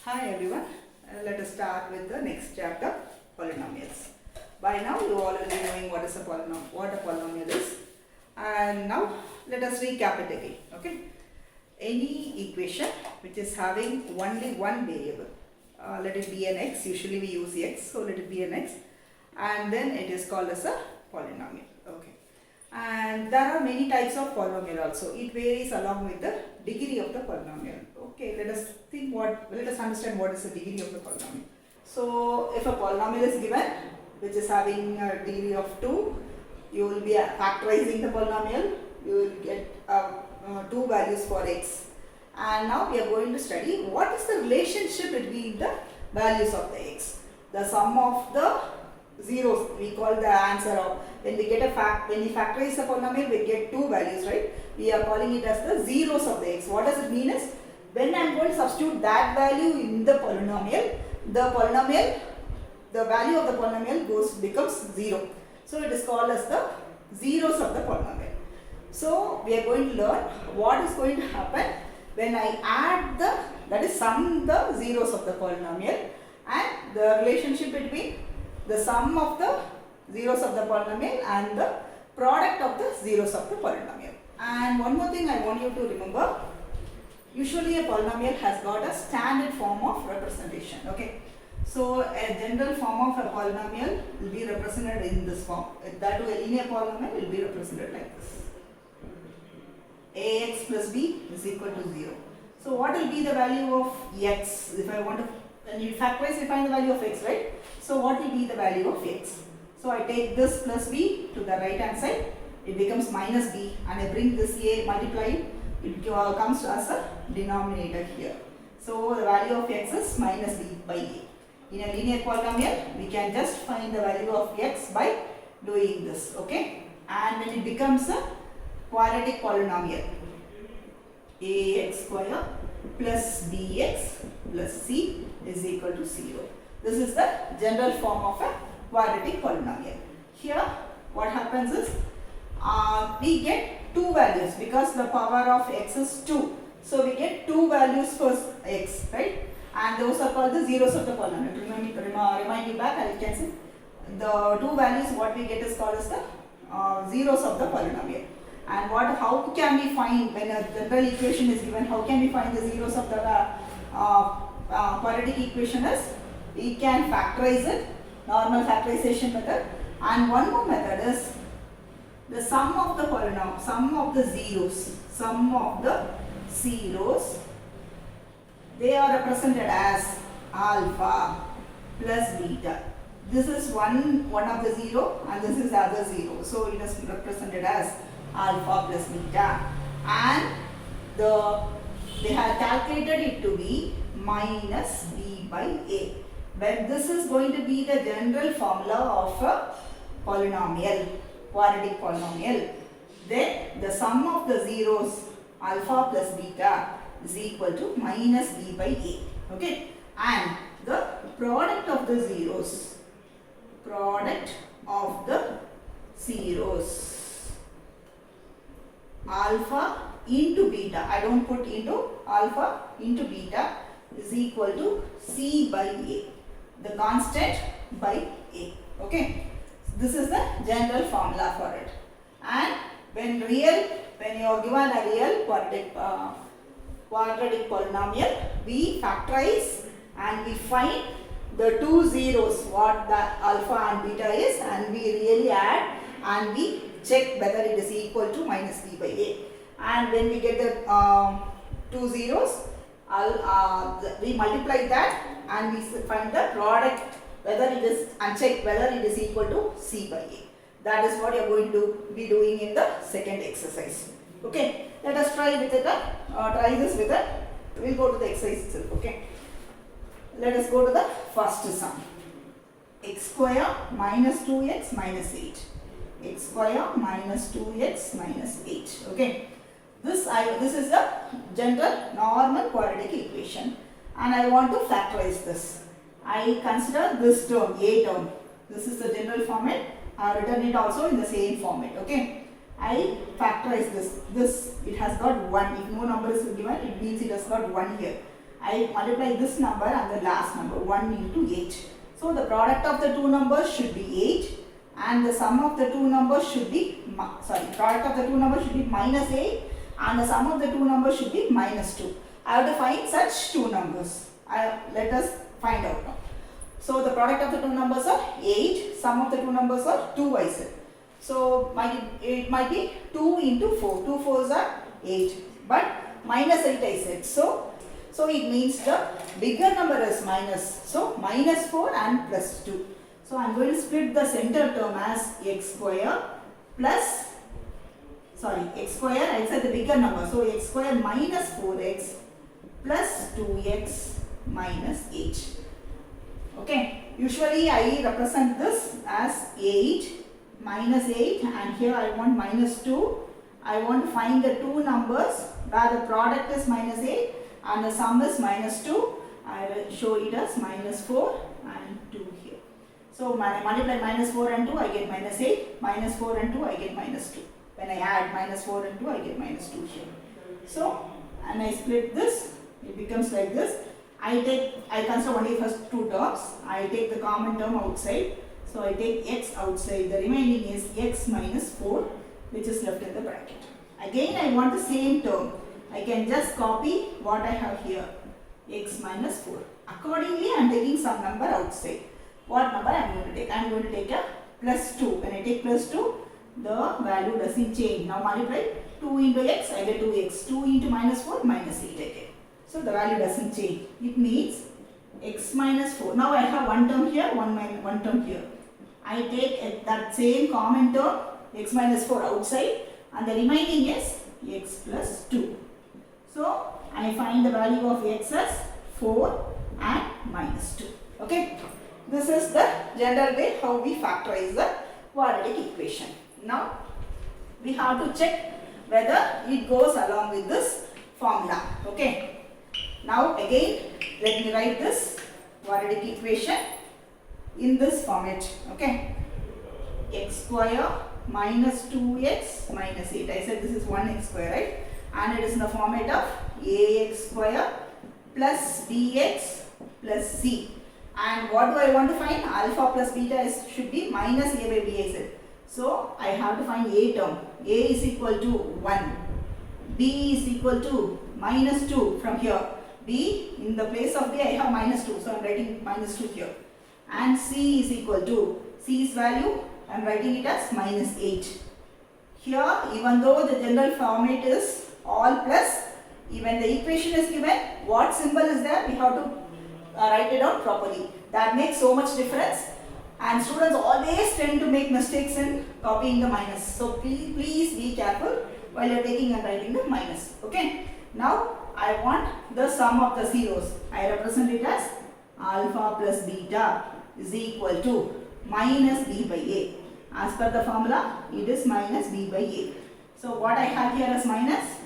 Hi everyone, let us start with the next chapter, polynomials. By now you all will be knowing what is a polynomial is, and now let us recap it again. Okay, any equation which is having only one variable, let it be an x. Usually we use x, so let it be an x, and then it is called as a polynomial. Okay. And there are many types of polynomial also. It varies along with the degree of the polynomial. Okay, let us understand what is the degree of the polynomial. So if a polynomial is given which is having a degree of 2, you will be factorizing the polynomial. You will get two values for x. And now we are going to study what is the relationship between the values of the x. The sum of the zeros, we call the answer of when we factorize a polynomial, we get two values, right? We are calling it as the zeros of the x. What does it mean is, when I am going to substitute that value in the polynomial, the value of the polynomial becomes 0. So it is called as the zeros of the polynomial. So we are going to learn what is going to happen when I add sum the zeros of the polynomial, and the relationship between the sum of the zeros of the polynomial and the product of the zeros of the polynomial. And one more thing I want you to remember, usually a polynomial has got a standard form of representation. Okay, so a general form of a polynomial will be represented in this form. That too, a linear polynomial will be represented like this: ax plus b is equal to 0. So what will be the value of x? If I want to, when you factorize, you find the value of x, right? So what will be the value of x? So I take this plus b to the right hand side, it becomes minus b, and I bring this a, multiply it comes as a denominator here. So the value of x is minus b by a. In a linear polynomial, we can just find the value of x by doing this. Okay, and when it becomes a quadratic polynomial, ax square plus bx plus c is equal to 0. This is the general form of a quadratic polynomial. Here what happens is, we get two values because the power of x is 2. So we get two values for x, right? And those are called the zeros of the polynomial. Remind you back, I can say the two values what we get is called as the zeros of the polynomial. And how can we find, when a general equation is given, how can we find the zeros of the quadratic equation is, we can factorize it, normal factorization method. And one more method is the sum of the polynomial, sum of the zeros, they are represented as alpha plus beta. This is one of the 0 and this is the other 0. So it is represented as alpha plus beta, and they have calculated it to be minus b by a. When this is going to be the general formula of a polynomial, quadratic polynomial, then the sum of the zeros alpha plus beta is equal to minus b by a. Okay, and the product of the zeros, alpha into beta, I don't put into, alpha into beta is equal to c by a, the constant by a. Okay, this is the general formula for it. And when you are given a real quadratic polynomial, we factorize and we find the two zeros, what the alpha and beta is, and we really add and we check whether it is equal to minus b by a. And when we get the two zeros, we multiply that and we find the product, whether it is, and check whether it is equal to c by a. That is what you are going to be doing in the second exercise. Okay, let us try with it. Try this with it. We will go to the exercise itself. Okay, let us go to the first sum. X square minus 2x minus 8. X square minus 2x minus 8. Okay, this is a general normal quadratic equation, and I want to factorize this. I consider this term, a term. This is the general format. I have written it also in the same format. Okay, I factorize this. It has got 1. If no number is given, it means it has got 1 here. I multiply this number and the last number 1 into 8. So the product of the two numbers should be 8 and the sum of the two numbers should be, product of the two numbers should be minus 8 and the sum of the two numbers should be minus 2. I have to find such two numbers. Let us find out now. So the product of the two numbers are 8, sum of the two numbers are 2 I said. So it might be 2 into 4, 2 4s are 8 but minus 8 I said. So it means the bigger number is minus. So minus 4 and plus 2. So I am going to split the center term as x square plus, x square, I said the bigger number. So x square minus 4x plus 2x minus 8. Okay, usually I represent this as 8 minus 8 and here I want minus 2. I want to find the two numbers where the product is minus 8 and the sum is minus 2. I will show it as minus 4 and 2 here. So when I multiply minus 4 and 2 I get minus 8, minus 4 and 2 I get minus 2. When I add minus 4 and 2 I get minus 2 here. So and I split this, it becomes like this. I consider only first two terms. I take the common term outside. So I take x outside. The remaining is x minus 4 which is left in the bracket. Again I want the same term. I can just copy what I have here, x minus 4. Accordingly I am taking some number outside. What number I am going to take? I am going to take a plus 2. When I take plus 2, the value doesn't change. Now multiply 2 into x, I get 2x. 2 into minus 4, minus 8 I get. So the value doesn't change. It means x minus 4. Now I have one term here, one term here. I take that same common term, x minus 4 outside and the remaining is x plus 2. So I find the value of x as 4 and minus 2. Okay. This is the general way how we factorize the quadratic equation. Now we have to check whether it goes along with this formula. Okay. Now again let me write this quadratic equation in this format. Okay. X square minus 2x minus 8. I said this is 1x square, right? And it is in the format of ax square plus bx plus c. And what do I want to find? Alpha plus beta should be minus a by b I said. So I have to find a term. A is equal to 1. B is equal to minus 2 from here. B, in the place of B I have minus 2. So I am writing minus 2 here. And C is equal to, C's value I am writing it as minus 8. Here even though the general format is all plus, when the equation is given, what symbol is there? We have to write it down properly. That makes so much difference and students always tend to make mistakes in copying the minus. So please be careful while you are taking and writing the minus. Okay. Now I want the sum of the zeros. I represent it as alpha plus beta is equal to minus b by a. As per the formula, it is minus b by a. So what I have here as minus,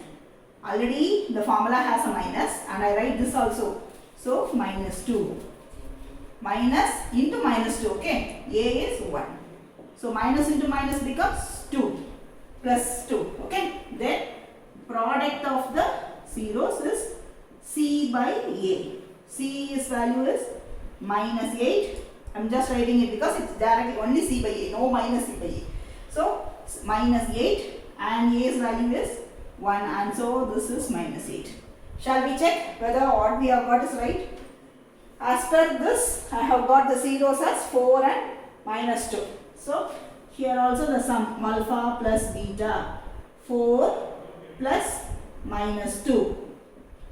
already the formula has a minus and I write this also. So minus 2. Minus into minus 2, okay. A is 1. So minus into minus becomes 2 plus 2, okay. Then product of the zeros is c by a. C's value is minus 8. I am just writing it because it's directly only c by a, no minus c by a. So minus 8 and a's value is 1 and so this is minus 8. Shall we check whether what we have got is right? As per this, I have got the zeros as 4 and minus 2. So here also the sum alpha plus beta 4 plus minus 2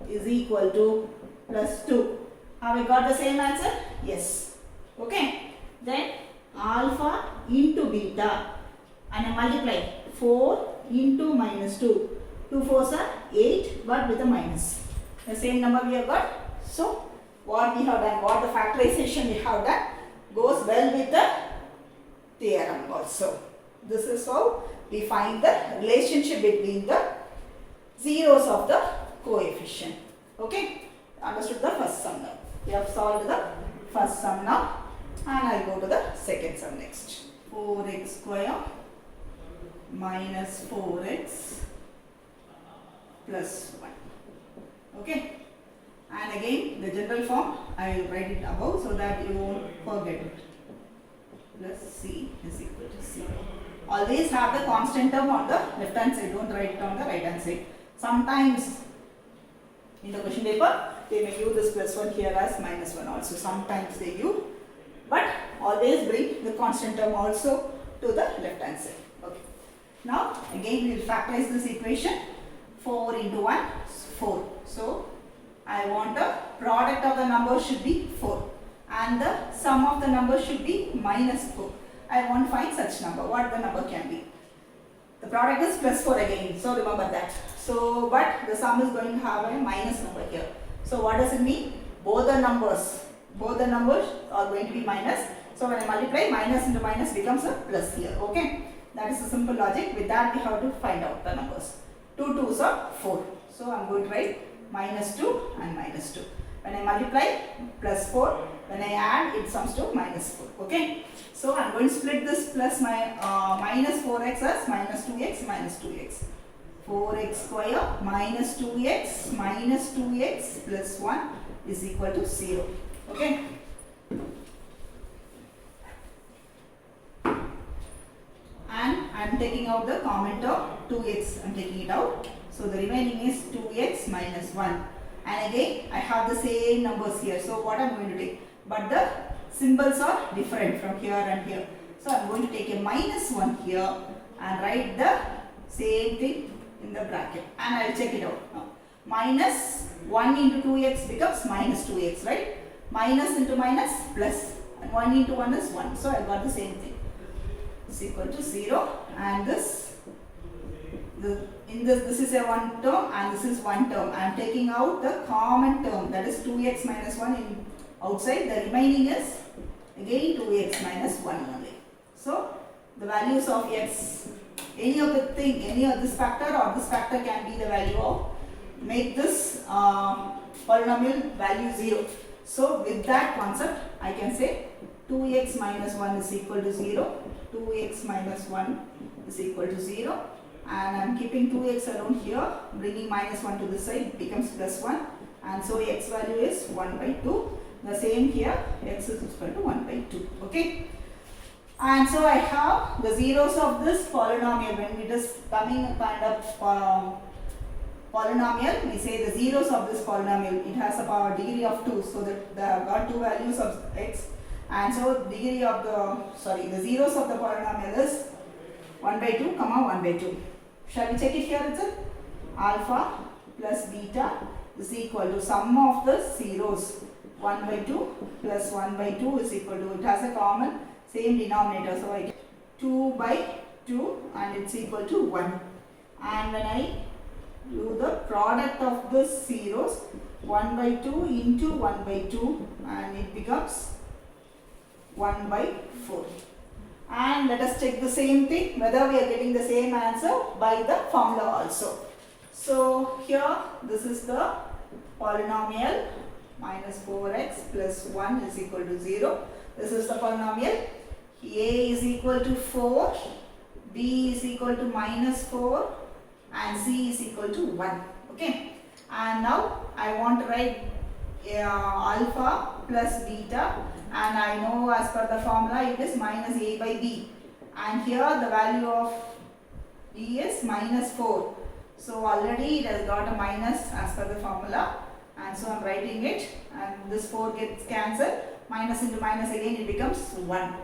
is equal to plus 2. Have we got the same answer? Yes. Okay. Then alpha into beta and I multiply 4 into minus 2. 2 4s are 8 but with a minus. The same number we have got. So what we have done, what the factorization we have done goes well with the theorem also. This is how we find the relationship between the zeros of the coefficient. Okay. Understood the first sum now. We have solved the first sum now and I will go to the second sum next. 4x square minus 4x plus 1. Okay. And again the general form I will write it above so that you won't forget it. Plus C is equal to 0. Always have the constant term on the left hand side, don't write it on the right hand side. Sometimes in the question paper they may give this plus 1 here as minus 1 also. Sometimes they give, but always bring the constant term also to the left hand side. Okay. Now again we will factorize this equation. 4 into 1 is 4. So I want the product of the numbers should be 4 and the sum of the numbers should be minus 4. I want to find such number. What the number can be? The product is plus 4 again. So remember that. So but the sum is going to have a minus number here. So what does it mean? Both the numbers are going to be minus. So when I multiply, minus into minus becomes a plus here. Okay. That is the simple logic. With that we have to find out the numbers. 2 2s are 4. So I am going to write minus 2 and minus 2. When I multiply, plus 4. When I add, it sums to minus 4. Okay. So I am going to split this plus my minus 4x as minus 2x minus 2x. 4x square minus 2x plus 1 is equal to 0. Okay. And I am taking out the common term 2x. I am taking it out. So the remaining is 2x minus 1. And again I have the same numbers here. So what I am going to take? But the symbols are different from here and here. So I am going to take a minus 1 here and write the same thing in the bracket. And I will check it out now. Minus 1 into 2x becomes minus 2x, right? Minus into minus plus. And 1 into 1 is 1. So I got the same thing. Is equal to 0. And this is a one term and this is one term. I am taking out the common term, that is 2x minus 1 in outside. The remaining is again 2x minus 1 only. So the values of x, any of this factor or this factor can be the value of, make this polynomial value 0. So with that concept I can say 2x minus 1 is equal to 0, 2x minus 1 is equal to 0. And I am keeping 2x around here, bringing minus 1 to this side, becomes plus 1. And so x value is 1 by 2. The same here, x is equal to 1 by 2. Okay. And so I have the zeros of this polynomial. When it is coming kind of polynomial, we say the zeros of this polynomial. It has a degree of 2. So that there are got two values of x. And so degree of the zeros of the polynomial is 1 by 2, 1 by 2. Shall we check it here itself? Alpha plus beta is equal to sum of the zeros 1 by 2 plus 1 by 2 is equal to, it has a common same denominator. So I get 2 by 2 and it's equal to 1. And when I do the product of the zeros, 1 by 2 into 1 by 2 and it becomes 1 by 4. And let us check the same thing, whether we are getting the same answer by the formula also. So here this is the polynomial minus 4x plus 1 is equal to 0. This is the polynomial. A is equal to 4, B is equal to minus 4 and C is equal to 1. Okay. And now I want to write alpha plus beta, and I know as per the formula it is minus a by b, and here the value of b is minus 4. So already it has got a minus as per the formula, and so I am writing it, and this 4 gets cancelled, minus into minus again it becomes 1.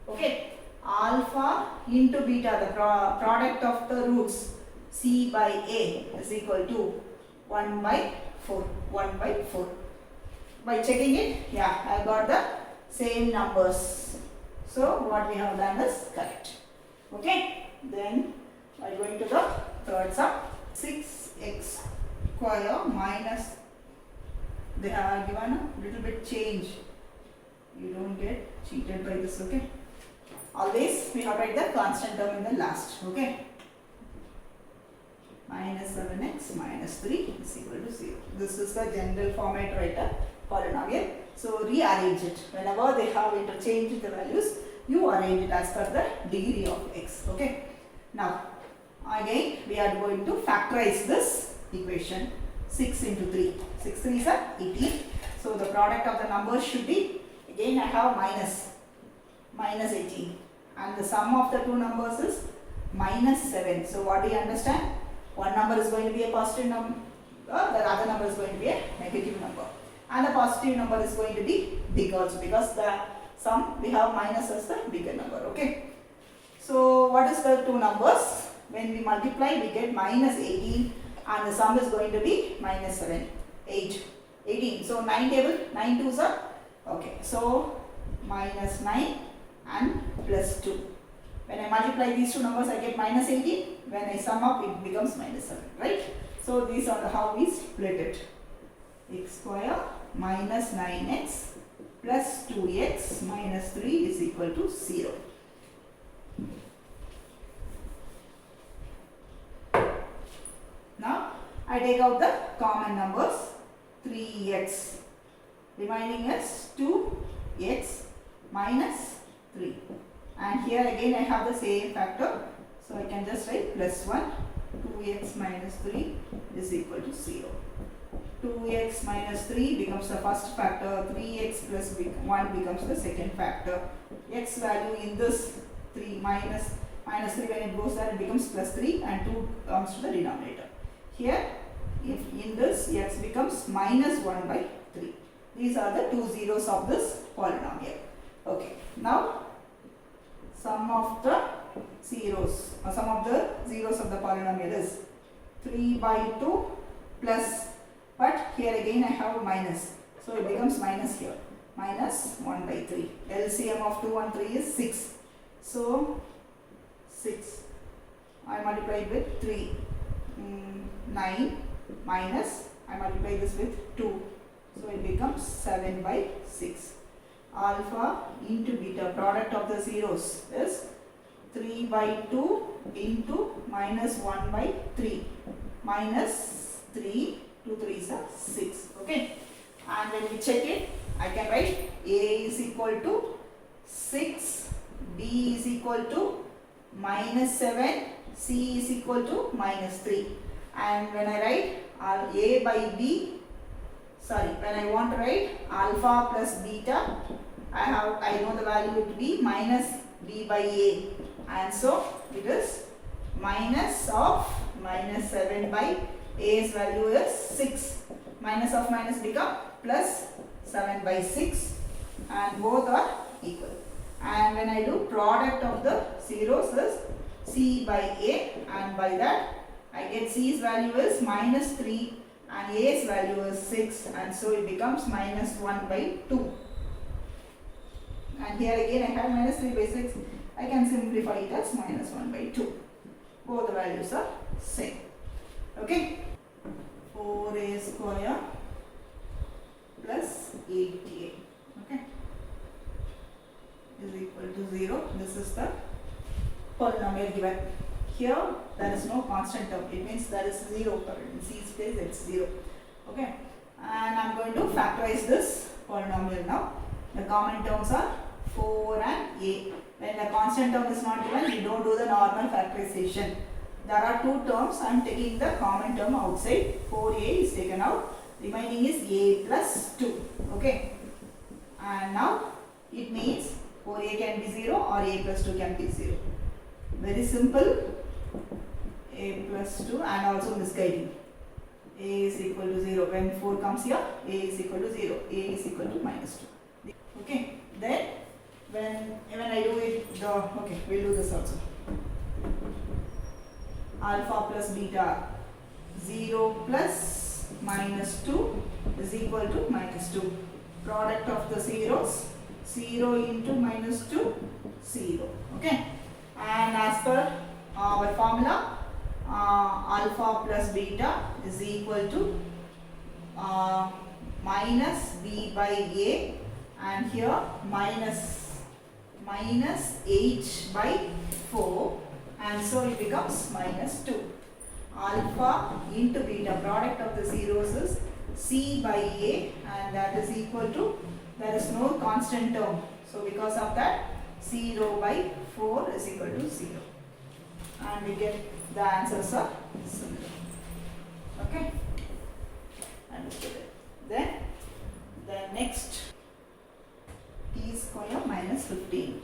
Okay. Alpha into beta, the product of the roots c by a is equal to 1 by 4. 1 by 4. By checking it, yeah, I got the same numbers. So what we have done is correct. Okay. Then by going to the third sum, 6x square minus, they are given a little bit change. You don't get cheated by this. Okay. Always we have to write the constant term in the last. Okay. Minus 7x minus 3 is equal to 0. This is the general format writer polynomial. So rearrange it. Whenever they have interchanged the values, you arrange it as per the degree of x. Okay. Now again we are going to factorize this equation. 6 into 3. 6 3s are 18. So the product of the numbers should be, again I have minus 18. And the sum of the two numbers is minus 7. So what do you understand? One number is going to be a positive number, the other number is going to be a negative number. And the positive number is going to be big also, because the sum we have minus as the bigger number. Okay. So what is the two numbers? When we multiply, we get minus 18 and the sum is going to be minus 7, 18. So 9 table, 9 2s are, okay. So minus 9 and plus 2. When I multiply these two numbers, I get minus 18. When I sum up, it becomes minus 7, right? So these are how we split it. X square minus 9x plus 2x minus 3 is equal to 0. Now I take out the common numbers, 3x, remaining is 2x minus 3. And here again I have the same factor, so I can just write plus 1, 2x minus 3 is equal to 0. 2x minus 3 becomes the first factor, 3x plus 1 becomes the second factor. X value in this 3 minus 3, when it goes there it becomes plus 3 and 2 comes to the denominator. Here, if in this x becomes minus 1 by 3. These are the two zeros of this polynomial. Okay, now sum of the zeros of the polynomial is 3 by 2 plus, but here again I have a minus, so it becomes minus here, minus 1 by 3. LCM of 2 and 3 is 6. So 6, I multiply it with 3, 9 minus, I multiply this with 2, so it becomes 7 by 6. Alpha into beta, product of the zeros is 3 by 2 into minus 1 by 3 minus 3, 2 3s are 6. Okay, and when we check it, I can write A is equal to 6, B is equal to minus 7, C is equal to minus 3. And when I write A by B, when I want to write alpha plus beta, I know the value to be minus B by A, and so it is minus of minus 7 by A's value is 6. Minus of minus become plus 7 by 6, and both are equal. And when I do product of the zeros is C by A, and by that I get C's value is minus 3 and A's value is 6, and so it becomes minus 1 by 2. And here again I have minus 3 by 6. I can simplify it as minus 1 by 2. Both the values are same. Okay. 4a square plus 8a, okay, is equal to 0. This is the polynomial given. Here there is no constant term. It means there is 0. In C's place it's 0. Okay. And I am going to factorize this polynomial now. The common terms are 4 and a. When the constant term is not given, we don't do the normal factorization. There are two terms. I am taking the common term outside. 4a is taken out. Remaining is a plus 2. Okay. And now it means 4a can be 0 or a plus 2 can be 0. Very simple. A plus 2 and also misguiding. A is equal to 0. When 4 comes here, a is equal to 0. A is equal to minus 2. Okay. Then when I do it, okay, we'll do this also. Alpha plus beta, 0 plus minus 2 is equal to minus 2. Product of the zeros, 0 into minus 2, 0. Okay. And as per our formula, alpha plus beta is equal to minus b by a, and here minus h by 4, and so it becomes minus 2. Alpha into beta, product of the zeros is c by a, and that is equal to, there is no constant term, so because of that 0 by 4 is equal to 0, and we get the answers are similar. Okay. Understood it. Then the next t square minus 15.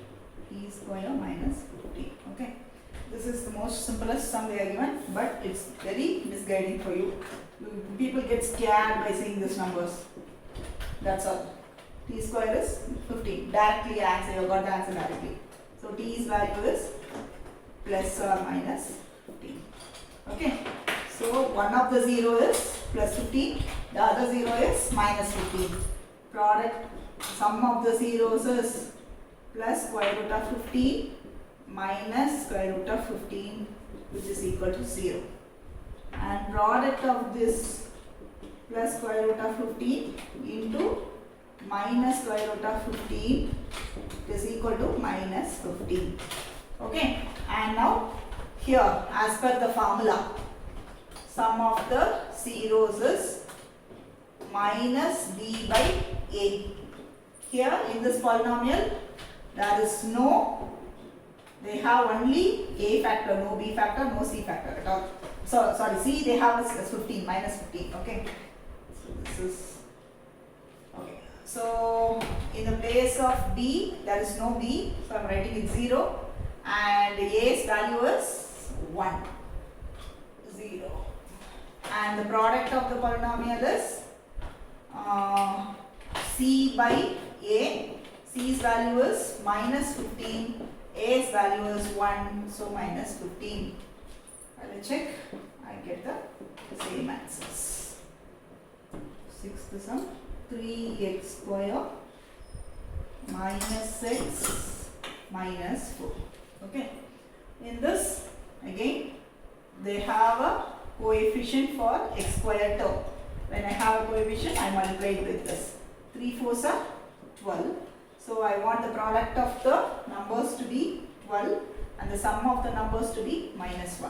T square minus 15. Okay. This is the most simplest sum they are given, but it's very misguiding for you. People get scared by seeing these numbers. That's all. T square is 15. Directly answer, you got the answer directly. So t's value is plus or minus 15. Okay. So one of the 0 is plus 15, the other 0 is minus 15. Product, sum of the zeros is plus square root of 15 minus square root of 15, which is equal to 0. And product of this plus square root of 15 into minus square root of 15 is equal to minus 15. Okay. And now here, as per the formula, sum of the zeros is minus b by a. Here in this polynomial, there is no, they have only a factor, no b factor, no c factor at all. So, sorry, c they have is 15, minus 15, okay. So this is, okay. So, in the place of b, there is no b, so I am writing it 0, and a's value is 1, 0. And the product of the polynomial is c by a. C's value is minus 15, a's value is 1, so minus 15. I will check, I get the same answers. Sixth sum, 3x square minus 6 minus 4. Okay. In this, again, they have a coefficient for x square term. When I have a coefficient, I multiply it with this. 3 4s are 12. So I want the product of the numbers to be 12 and the sum of the numbers to be minus 1.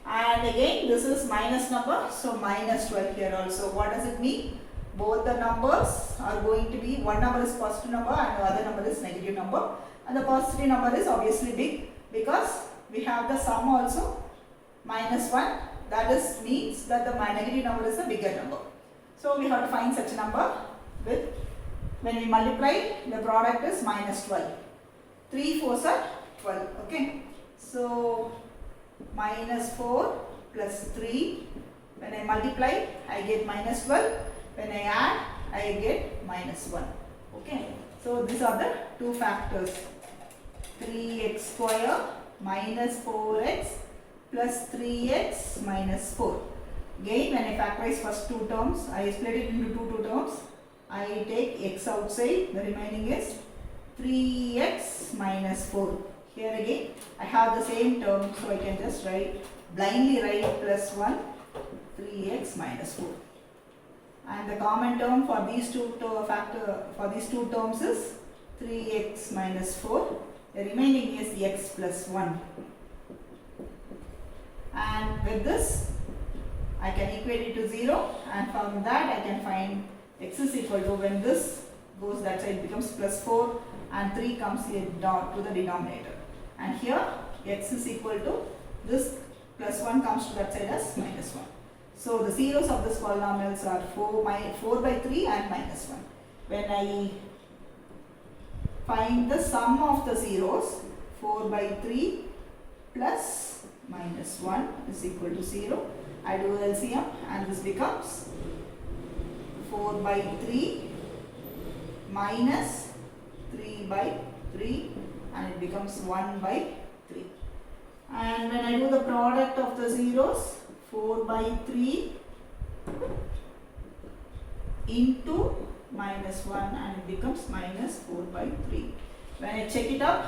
And again, this is minus number, so minus 12 here also. What does it mean? Both the numbers are going to be, one number is positive number and the other number is negative number. And the positive number is obviously big because we have the sum also minus 1. That is means that the negative number is a bigger number. So we have to find such a number with, when we multiply, the product is minus 12. 3 4s are 12. Okay. So minus 4 plus 3. When I multiply, I get minus 12. When I add, I get minus 1. Okay. So these are the two factors. 3x square minus 4x plus 3x minus 4. Again, when I factorize first two terms, I split it into two terms. I take x outside, the remaining is 3x minus 4. Here again, I have the same term, so I can just blindly write plus 1, 3x minus 4. And the common term for these two terms is 3x minus 4. The remaining is x plus 1. And with this, I can equate it to 0, and from that I can find x is equal to, when this goes that side, it becomes plus 4 and 3 comes here down to the denominator. And here x is equal to, this plus 1 comes to that side as minus 1. So the zeros of this polynomials are 4 by 3 and minus 1. When I find the sum of the zeros, 4 by 3 plus minus 1 is equal to 0. I do LCM and this becomes 4 by 3 minus 3 by 3 and it becomes 1 by 3. And when I do the product of the zeros, 4 by 3 into minus 1 and it becomes minus 4 by 3. When I check it up,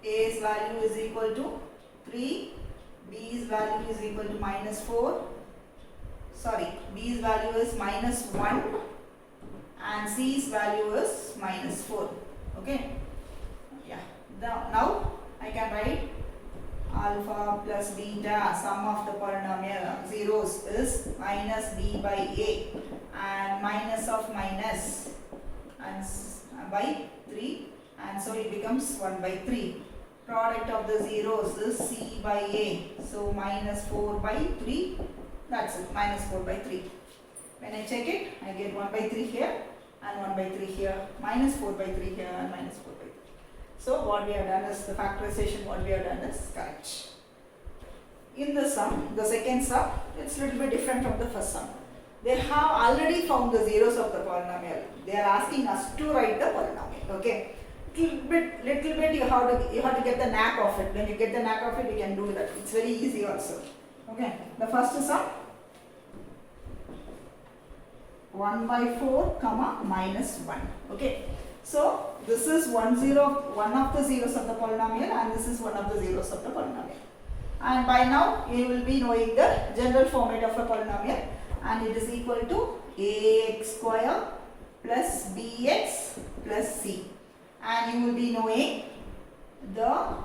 A's value is equal to 3, B's value is equal to minus 4, B's value is minus 1 and C's value is minus 4. Okay. Yeah. Now I can write alpha plus beta, sum of the polynomial zeros is minus b by a and minus of minus and by 3 and so it becomes 1 by 3. Product of the zeros is C by A, so minus 4 by 3, that's it, minus 4 by 3. When I check it, I get 1 by 3 here and 1 by 3 here, minus 4 by 3 here and minus 4 by 3. So what we have done is, the factorization what we have done is correct. In the sum, the second sum, it's a little bit different from the first sum. They have already found the zeros of the polynomial. They are asking us to write the polynomial. Okay. Little bit you have to get the knack of it. When you get the knack of it, you can do that. It's very easy also. Okay. The first sum, 1 by 4 comma minus 1. Okay. So this is one of the zeros of the polynomial, and this is one of the zeros of the polynomial. And by now you will be knowing the general format of a polynomial, and it is equal to ax square plus bx plus c. And you will be knowing the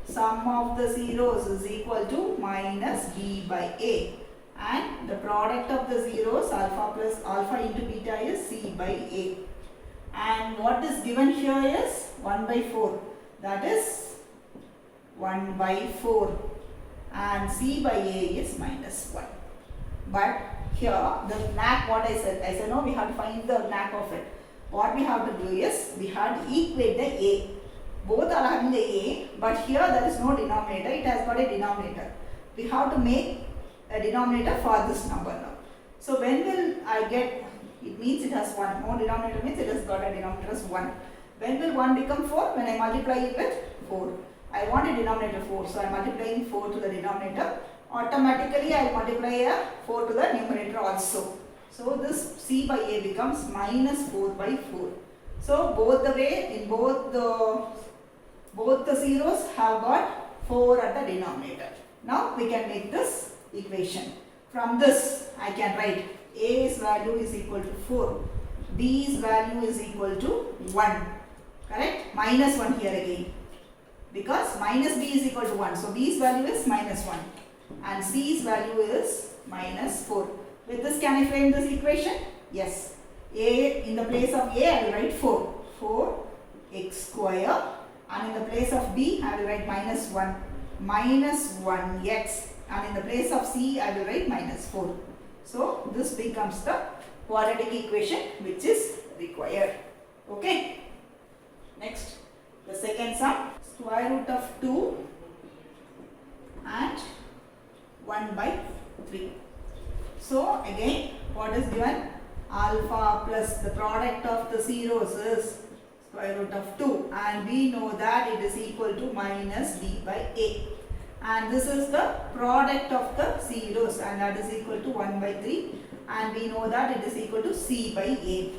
sum of the zeros is equal to minus b by a, and the product of the zeros, alpha plus alpha into beta, is c by a. And what is given here is 1 by 4, that is 1 by 4, and c by a is minus 1. But here the knack, what I said no, we have to find the knack of it. What we have to do is, we have to equate the a. Both are having the a, but here there is no denominator, it has got a denominator. We have to make a denominator for this number now. So when will I get, it means it has 1, no denominator means it has got a denominator as 1. When will 1 become 4? When I multiply it with 4. I want a denominator 4, so I am multiplying 4 to the denominator. Automatically I multiply a 4 to the numerator also. So this c by a becomes minus 4 by 4. So both the way, in both the zeros have got 4 at the denominator. Now we can make this equation. From this I can write a's value is equal to 4, b's value is equal to 1. Correct? Minus 1 here again, because minus b is equal to 1. So b's value is minus 1 and c's value is minus 4. With this, can I frame this equation? Yes. A, in the place of a, I will write 4. 4x square, and in the place of b, I will write minus 1. Minus 1x, and in the place of c, I will write minus 4. So this becomes the quadratic equation which is required. Okay. Next, the second sum, square root of 2 and 1 by 3. So again, what is given? Alpha plus the product of the zeros is square root of 2, and we know that it is equal to minus b by a. And this is the product of the zeros, and that is equal to 1 by 3, and we know that it is equal to c by a.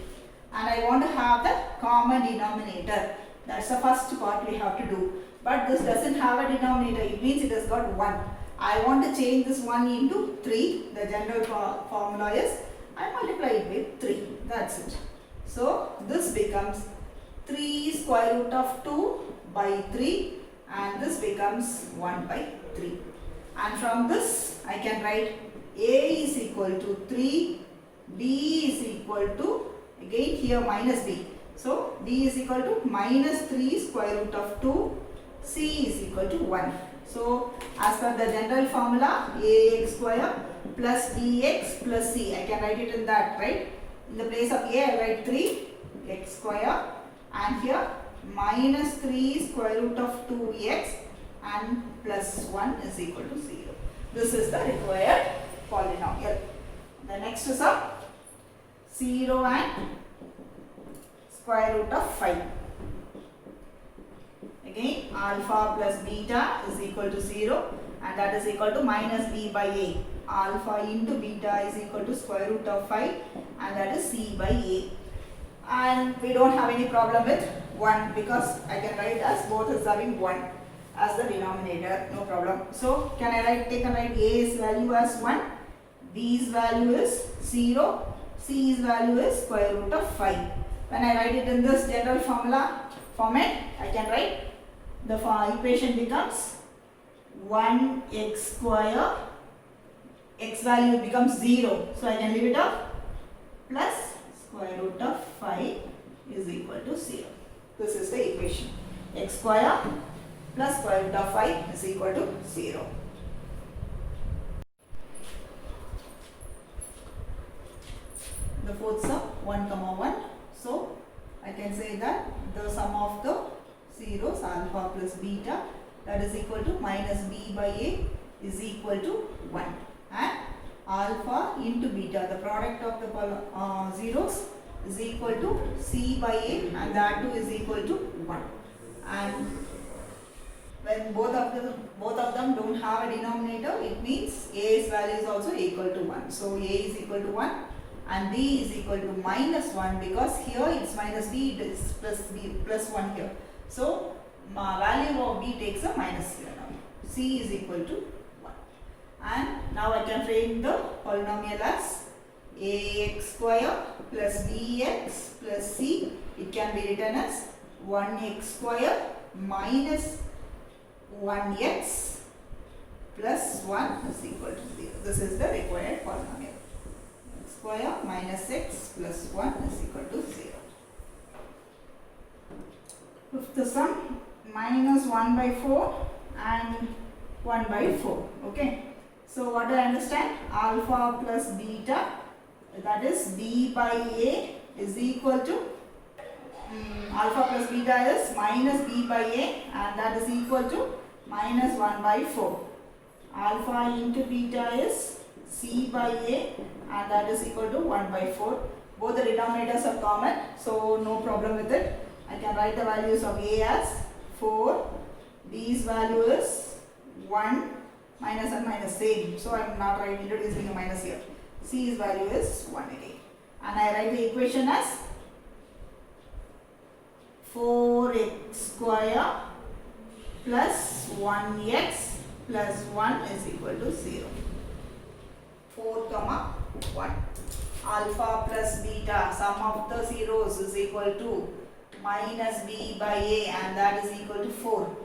And I want to have the common denominator. That's the first part we have to do. But this doesn't have a denominator, it means it has got 1. I want to change this 1 into 3. The general formula is I multiply it with 3. That's it. So this becomes 3 square root of 2 by 3, and this becomes 1 by 3. And from this I can write a is equal to 3, b is equal to, again here minus b. So b is equal to minus 3 square root of 2, c is equal to 1. So as per the general formula, ax square plus bx plus c, I can write it in that, right? In the place of a, I write 3x square, and here minus 3 square root of 2x and plus 1 is equal to 0. This is the required polynomial. The next is a 0 and square root of 5. Again, alpha plus beta is equal to 0, and that is equal to minus b by a. Alpha into beta is equal to square root of 5, and that is c by a. And we don't have any problem with 1, because I can write as both is having 1 as the denominator, no problem. So can I take and write a's value as 1, b's value is 0, c's value is square root of 5. When I write it in this general formula format, I can write the equation becomes 1x square, x value becomes 0, so I can leave it up, plus square root of 5 is equal to 0. This is the equation. X square plus square root of 5 is equal to 0. The fourth sum 1 comma 1. So I can say that the sum of the zeros alpha plus beta, that is equal to minus b by a, is equal to 1, and alpha into beta, the product of the zeros, is equal to c by a, and that too is equal to 1. And when both of them don't have a denominator, it means a's value is also equal to 1. So a is equal to 1 and b is equal to minus 1, because here it's minus b, it is plus 1 here. So value of b takes a minus here now. C is equal to 1. And now I can frame the polynomial as ax square plus bx plus c. It can be written as 1x square minus 1x plus 1 is equal to 0. This is the required polynomial. X square minus x plus 1 is equal to 0. Fifth sum, minus 1 by 4 and 1 by 4. Okay. So what do I understand? Alpha plus beta, that is b by a, is equal to alpha plus beta is minus b by a, and that is equal to minus 1 by 4. Alpha into beta is c by a, and that is equal to 1 by 4. Both the denominators are common, so no problem with it. I can write the values of a as 4, b's value is 1, minus and minus same, so I am not introducing a minus here. C's value is 1 again, and I write the equation as 4x square plus 1x plus 1 is equal to 0. 4 comma 1. Alpha plus beta, sum of the zeros is equal to minus b by a, and that is equal to 4.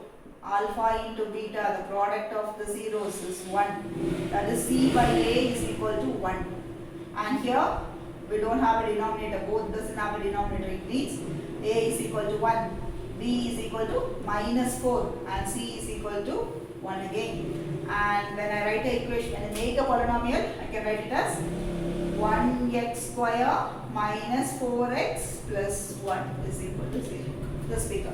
Alpha into beta, the product of the zeros is 1. That is c by a is equal to 1. And here we don't have a denominator. Both doesn't have a denominator. It means a is equal to 1, b is equal to minus 4, and c is equal to 1 again. And when I write the equation, when I make a polynomial, I can write it as 1x square minus 4x plus 1 is equal to 0. This becomes